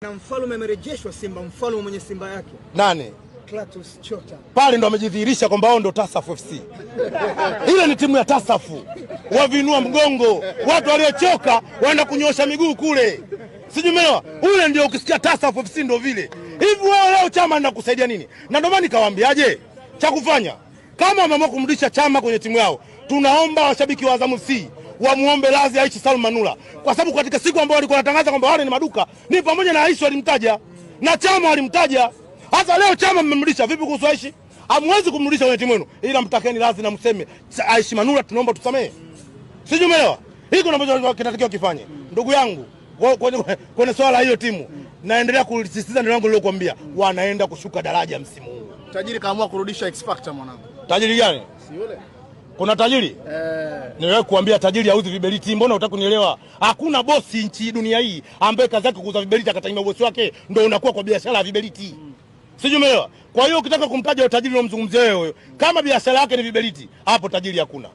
Na mfalme amerejeshwa Simba, mfalme mwenye Simba yake. Nani? Clatous Chota. Pale ndo amejidhihirisha kwamba wao ndo Tasafu FC. Ile ni timu ya Tasafu. Wavinua mgongo, watu waliochoka waenda kunyosha miguu kule. Sijumewa, ule ndio ukisikia Tasafu FC ndo vile. Hivi wao leo Chama anakusaidia nini? Na ndio maana nikawaambiaje cha kufanya. Kama wameamua kumrudisha Chama kwenye timu yao, tunaomba washabiki wa Azam FC wamuombe radhi Aishi Salum Manula, kwa sababu katika siku ambayo walikuwa wanatangaza kwamba wale ni maduka, ni pamoja na Aishi walimtaja na Chama walimtaja. Hata leo Chama mmemrudisha vipi kuhusu Aishi? Hamwezi kumrudisha kwenye timu yenu, ila mtakeni radhi na mseme Aishi Manula tunaomba tusamee. Sijui umeelewa? Hiko ambacho kinatakiwa kifanye. Ndugu yangu, kwenye swala hiyo timu naendelea kulisisitiza ndio langu nilokuambia, wanaenda kushuka daraja msimu huu. Tajiri kaamua kurudisha X Factor mwanangu. Tajiri gani? Si yule. Kuna tajiri? Niwewe kuambia tajiri auzi viberiti, mbona unataka kunielewa? Hakuna bosi nchi dunia hii ambaye kazi yake kuuza viberiti akataimia bosi wake ndio unakuwa kwa biashara ya viberiti. Sijui umeelewa? Kwa hiyo ukitaka kumtaja tajiri unamzungumzia wewe, kama biashara yake ni viberiti, hapo tajiri hakuna.